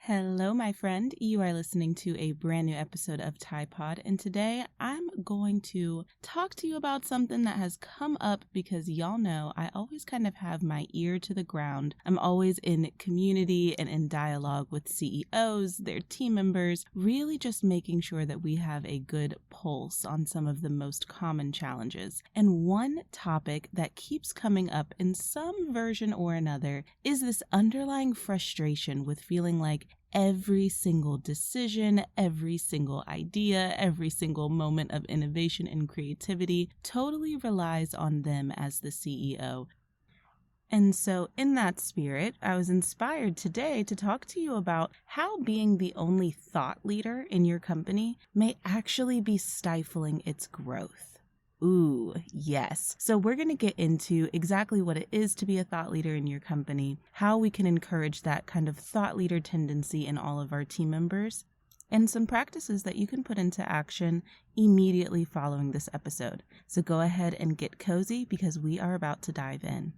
Hello, my friend. You are listening to a brand new episode of Tide Pod, and today I'm going to talk to you about something that has come up because y'all know I always kind of have my ear to the ground. I'm always in community and in dialogue with CEOs, their team members, really just making sure that we have a good pulse on some of the most common challenges. And one topic that keeps coming up in some version or another is this underlying frustration with feeling like every single decision, every single idea, every single moment of innovation and creativity totally relies on them as the CEO. And so in that spirit, I was inspired today to talk to you about how being the only thought leader in your company may actually be stifling its growth. Ooh, yes. So we're going to get into exactly what it is to be a thought leader in your company, how we can encourage that kind of thought leader tendency in all of our team members, and some practices that you can put into action immediately following this episode. So go ahead and get cozy because we are about to dive in.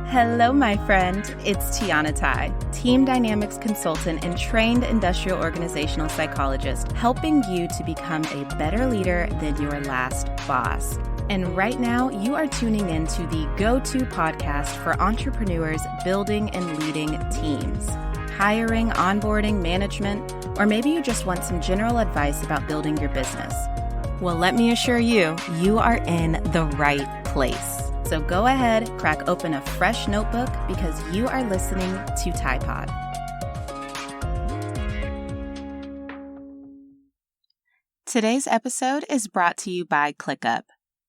Hello, my friend. It's Tiana Tai, Team Dynamics Consultant and trained industrial organizational psychologist, helping you to become a better leader than your last boss. And right now, you are tuning into the go-to podcast for entrepreneurs building and leading teams, hiring, onboarding, management, or maybe you just want some general advice about building your business. Well, let me assure you, you are in the right place. So go ahead, crack open a fresh notebook because you are listening to Tide Pod. Today's episode is brought to you by ClickUp.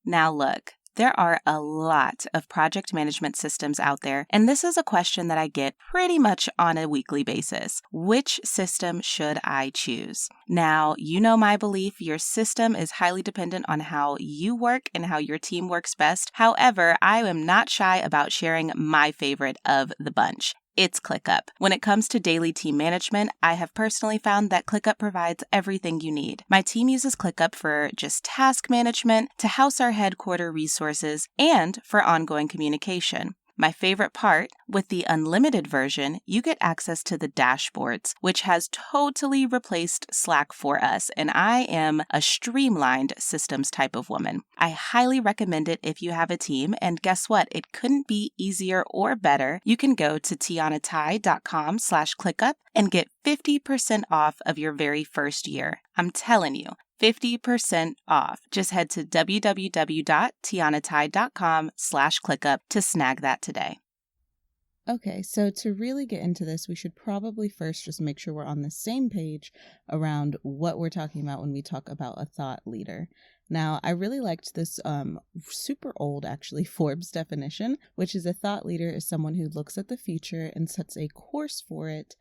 Now look, there are a lot of project management systems out there, and this is a question that I get pretty much on a weekly basis. Which system should I choose? Now, you know my belief, your system is highly dependent on how you work and how your team works best. However, I am not shy about sharing my favorite of the bunch. It's ClickUp. When it comes to daily team management, I have personally found that ClickUp provides everything you need. My team uses ClickUp for just task management, to house our headquarter resources, and for ongoing communication. My favorite part, with the unlimited version, you get access to the dashboards, which has totally replaced Slack for us, and I am a streamlined systems type of woman. I highly recommend it if you have a team, and guess what? It couldn't be easier or better. You can go to tianatai.com/ClickUp and get 50% off of your very first year. I'm telling you. 50% off. Just head to www.tianatai.com/ClickUp to snag that today. Okay, so to really get into this, we should probably first just make sure we're on the same page around what we're talking about when we talk about a thought leader. Now, I really liked this super old, actually, Forbes definition, which is a thought leader is someone who looks at the future and sets a course for it.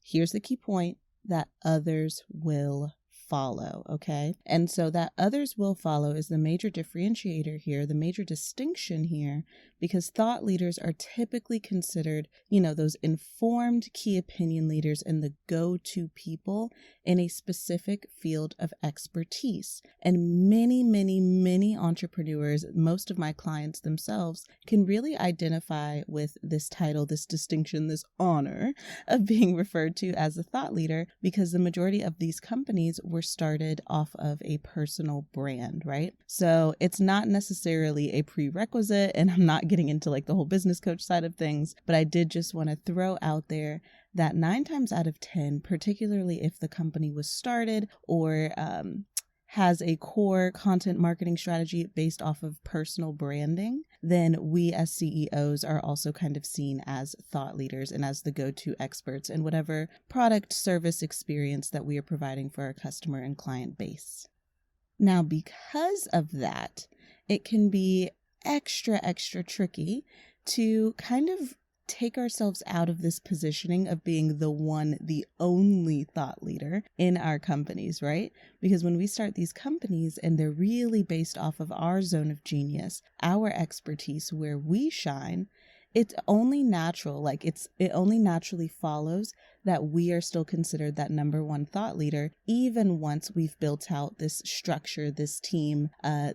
Here's the key point, that others will follow, okay? And so that others will follow is the major differentiator here, the major distinction here, because thought leaders are typically considered, those informed key opinion leaders and the go-to people in a specific field of expertise. And many, many, many entrepreneurs, most of my clients themselves, can really identify with this title, this distinction, this honor of being referred to as a thought leader, because the majority of these companies were started off of a personal brand, right? So it's not necessarily a prerequisite, and I'm not getting into like the whole business coach side of things, but I did just want to throw out there that 9 times out of 10, particularly if the company was started or has a core content marketing strategy based off of personal branding, then we as CEOs are also kind of seen as thought leaders and as the go-to experts in whatever product, service, experience that we are providing for our customer and client base. Now, because of that, it can be extra tricky to kind of take ourselves out of this positioning of being the one, the only thought leader in our companies, right? Because when we start these companies and they're really based off of our zone of genius, our expertise, where we shine, it's only natural, like it only naturally follows that we are still considered that number one thought leader, even once we've built out this structure, this team,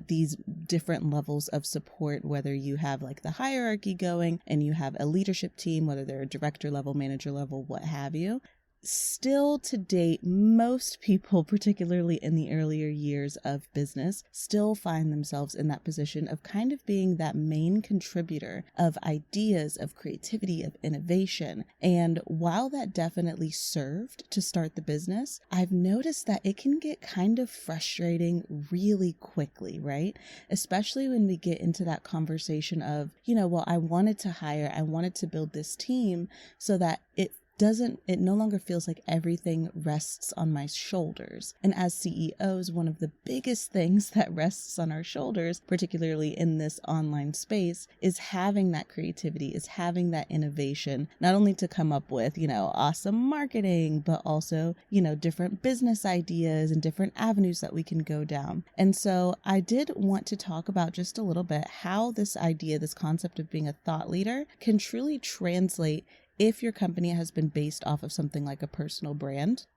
these different levels of support, whether you have like the hierarchy going and you have a leadership team, whether they're a director level, manager level, what have you. Still to date, most people, particularly in the earlier years of business, still find themselves in that position of kind of being that main contributor of ideas, of creativity, of innovation. And while that definitely served to start the business, I've noticed that it can get kind of frustrating really quickly, right? Especially when we get into that conversation of, well, I wanted to build this team so that it no longer feels like everything rests on my shoulders. And as CEOs, one of the biggest things that rests on our shoulders, particularly in this online space, is having that creativity, is having that innovation, not only to come up with, awesome marketing, but also, different business ideas and different avenues that we can go down. And so I did want to talk about just a little bit how this idea, this concept of being a thought leader can truly translate if your company has been based off of something like a personal brand.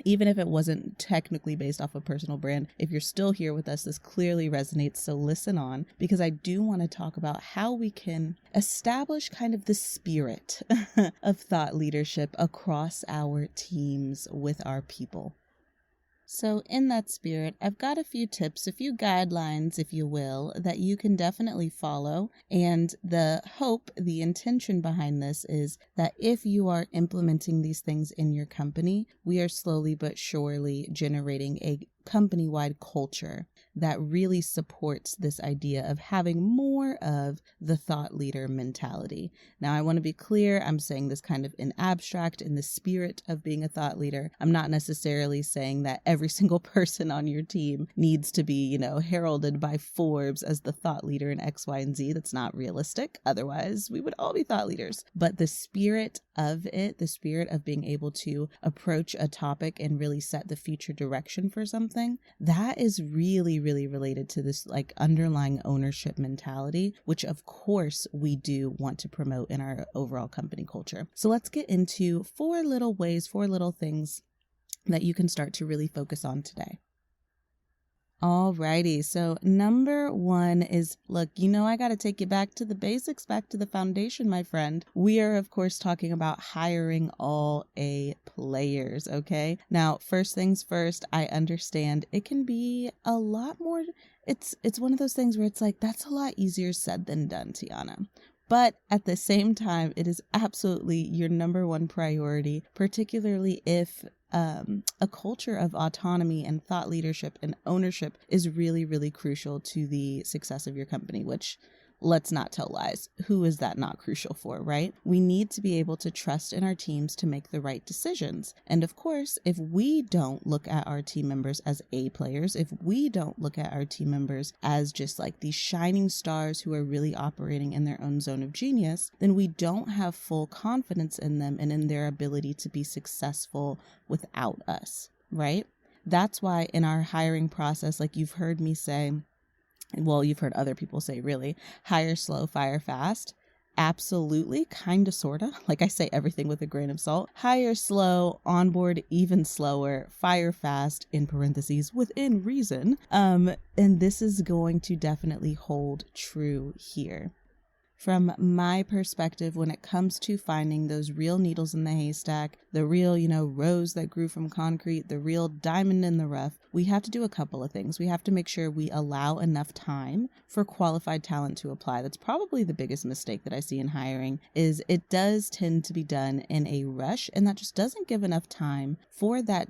Even if it wasn't technically based off a personal brand, if you're still here with us, this clearly resonates. So listen on, because I do want to talk about how we can establish kind of the spirit of thought leadership across our teams with our people. So in that spirit, I've got a few tips, a few guidelines, if you will, that you can definitely follow. And the hope, the intention behind this is that if you are implementing these things in your company, we are slowly but surely generating a company-wide culture that really supports this idea of having more of the thought leader mentality. Now, I want to be clear, I'm saying this kind of in abstract, in the spirit of being a thought leader. I'm not necessarily saying that every single person on your team needs to be, heralded by Forbes as the thought leader in X, Y, and Z. That's not realistic. Otherwise, we would all be thought leaders. But the spirit of it, the spirit of being able to approach a topic and really set the future direction for something, that is really, really related to this like underlying ownership mentality, which of course we do want to promote in our overall company culture. So let's get into 4 little things that you can start to really focus on today. Alrighty, so number 1 is, look, I got to take you back to the basics, back to the foundation, my friend. We are, of course, talking about hiring all A players, okay? Now, first things first, I understand it can be a lot more, it's one of those things where it's like, that's a lot easier said than done, Tiana. But at the same time, it is absolutely your number 1 priority, particularly if a culture of autonomy and thought leadership and ownership is really, really crucial to the success of your company, which, let's not tell lies. Who is that not crucial for, right? We need to be able to trust in our teams to make the right decisions. And of course, if we don't look at our team members as A players, if we don't look at our team members as just like these shining stars who are really operating in their own zone of genius, then we don't have full confidence in them and in their ability to be successful without us, right? That's why in our hiring process, like you've heard me say, well, you've heard other people say, really, hire slow, fire fast. Absolutely, kind of, sort of. Like I say everything with a grain of salt. Hire slow, onboard even slower, fire fast, in parentheses, within reason. And this is going to definitely hold true here. From my perspective, when it comes to finding those real needles in the haystack, the real, rose that grew from concrete, the real diamond in the rough, we have to do a couple of things. We have to make sure we allow enough time for qualified talent to apply. That's probably the biggest mistake that I see in hiring, is it does tend to be done in a rush, and that just doesn't give enough time for that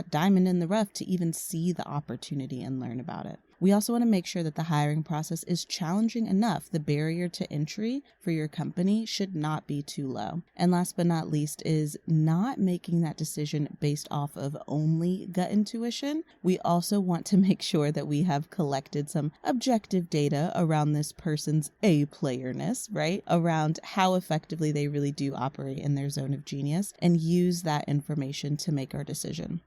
diamond in the rough to even see the opportunity and learn about it. We also want to make sure that the hiring process is challenging enough. The barrier to entry for your company should not be too low. And last but not least is not making that decision based off of only gut intuition. We also want to make sure that we have collected some objective data around this person's A-playerness, right? Around how effectively they really do operate in their zone of genius, and use that information to make our decision.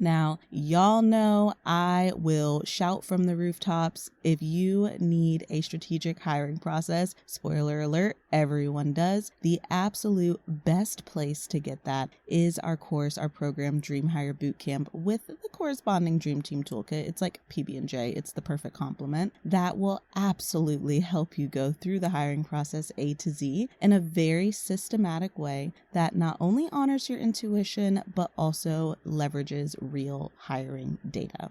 Now, y'all know I will shout from the rooftops. If you need a strategic hiring process, spoiler alert, everyone does. The absolute best place to get that is our course, our program, Dream Hire Bootcamp, with the corresponding Dream Team Toolkit. It's like PB&J. It's the perfect complement. That will absolutely help you go through the hiring process A to Z in a very systematic way that not only honors your intuition, but also leverages real hiring data.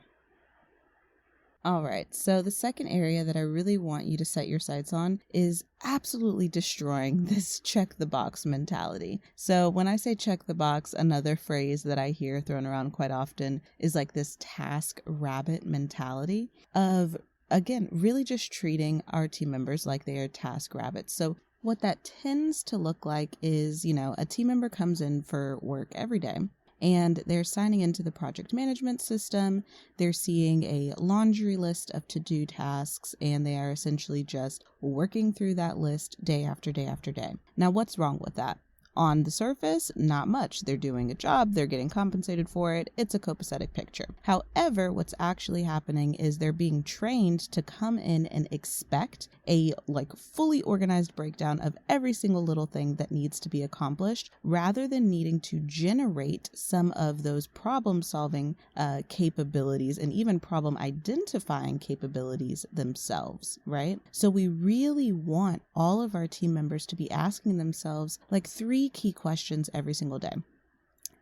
All right, so the second area that I really want you to set your sights on is absolutely destroying this check the box mentality. So when I say check the box, another phrase that I hear thrown around quite often is like this task rabbit mentality of, again, really just treating our team members like they are task rabbits. So what that tends to look like is, a team member comes in for work every day and they're signing into the project management system. They're seeing a laundry list of to-do tasks, and they are essentially just working through that list day after day after day. Now, what's wrong with that? On the surface, not much. They're doing a job, they're getting compensated for it. It's a copacetic picture. However, what's actually happening is they're being trained to come in and expect a fully organized breakdown of every single little thing that needs to be accomplished, rather than needing to generate some of those problem solving capabilities and even problem identifying capabilities themselves, right? So we really want all of our team members to be asking themselves three key questions every single day.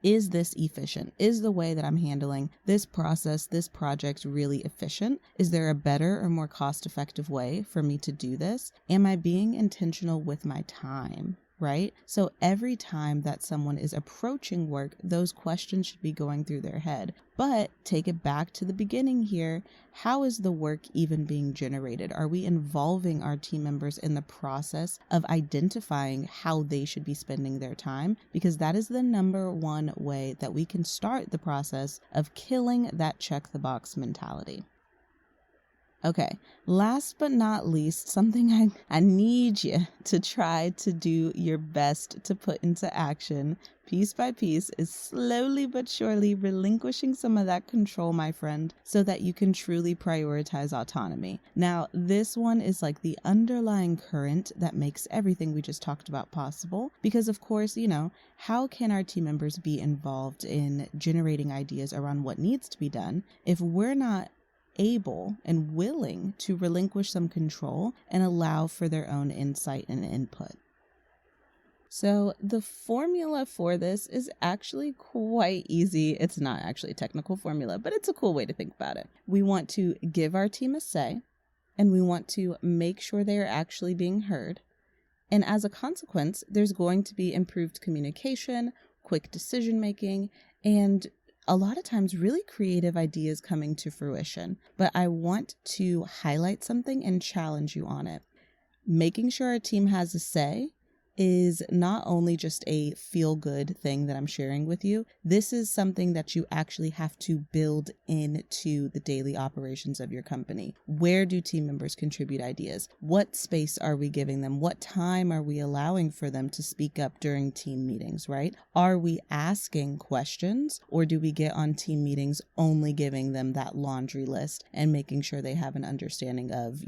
Is this efficient? Is the way that I'm handling this process, this project really efficient? Is there a better or more cost-effective way for me to do this? Am I being intentional with my time? Right? So every time that someone is approaching work, those questions should be going through their head. But take it back to the beginning here. How is the work even being generated? Are we involving our team members in the process of identifying how they should be spending their time? Because that is the number one way that we can start the process of killing that check the box mentality. Okay, last but not least, something I need you to try to do your best to put into action piece by piece is slowly but surely relinquishing some of that control, my friend, so that you can truly prioritize autonomy. Now, this one is like the underlying current that makes everything we just talked about possible. Because of course, how can our team members be involved in generating ideas around what needs to be done if we're not able and willing to relinquish some control and allow for their own insight and input? So the formula for this is actually quite easy. It's not actually a technical formula, but it's a cool way to think about it. We want to give our team a say, and we want to make sure they are actually being heard. And as a consequence, there's going to be improved communication, quick decision making, and a lot of times really creative ideas coming to fruition. But I want to highlight something and challenge you on it. Making sure our team has a say is not only just a feel-good thing that I'm sharing with you. This is something that you actually have to build into the daily operations of your company. Where do team members contribute ideas? What space are we giving them? What time are we allowing for them to speak up during team meetings, right? Are we asking questions, or do we get on team meetings only giving them that laundry list and making sure they have an understanding of,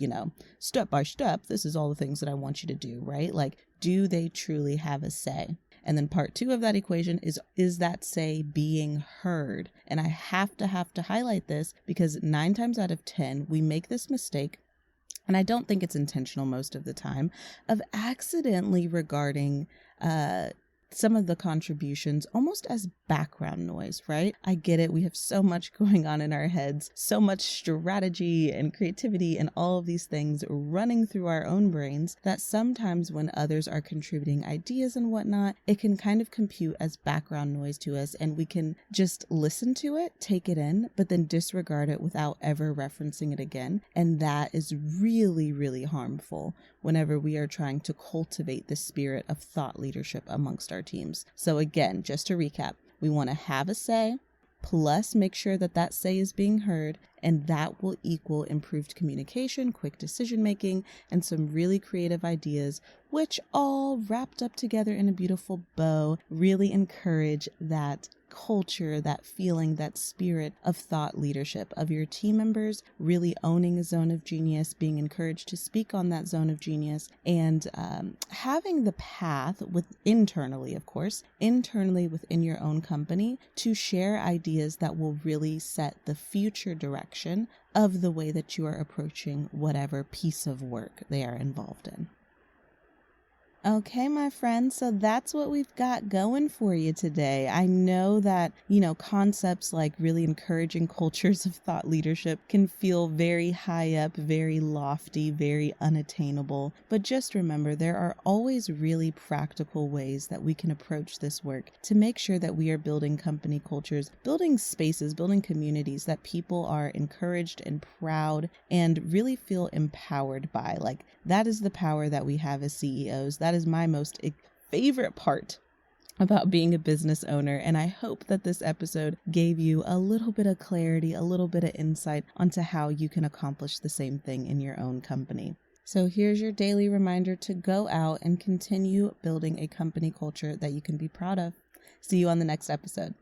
step by step, this is all the things that I want you to do, right? Do they truly have a say? And then part two of that equation is that say being heard? And I have to highlight this because 9 times out of 10, we make this mistake, and I don't think it's intentional most of the time, of accidentally regarding some of the contributions almost as background noise, right? I get it. We have so much going on in our heads, so much strategy and creativity and all of these things running through our own brains that sometimes when others are contributing ideas and whatnot, it can kind of compute as background noise to us, and we can just listen to it, take it in, but then disregard it without ever referencing it again. And that is really, really harmful whenever we are trying to cultivate the spirit of thought leadership amongst our teams. So again, just to recap, we want to have a say, plus make sure that that say is being heard, and that will equal improved communication, quick decision making, and some really creative ideas which all wrapped up together in a beautiful bow really encourage that culture, that feeling, that spirit of thought leadership of your team members really owning a zone of genius, being encouraged to speak on that zone of genius, and having the path internally within your own company to share ideas that will really set the future direction of the way that you are approaching whatever piece of work they are involved in. Okay, my friends, so that's what we've got going for you today. I know that, concepts like really encouraging cultures of thought leadership can feel very high up, very lofty, very unattainable. But just remember, there are always really practical ways that we can approach this work to make sure that we are building company cultures, building spaces, building communities that people are encouraged and proud and really feel empowered by. Like, that is the power that we have as CEOs. That is my most favorite part about being a business owner. And I hope that this episode gave you a little bit of clarity, a little bit of insight onto how you can accomplish the same thing in your own company. So here's your daily reminder to go out and continue building a company culture that you can be proud of. See you on the next episode.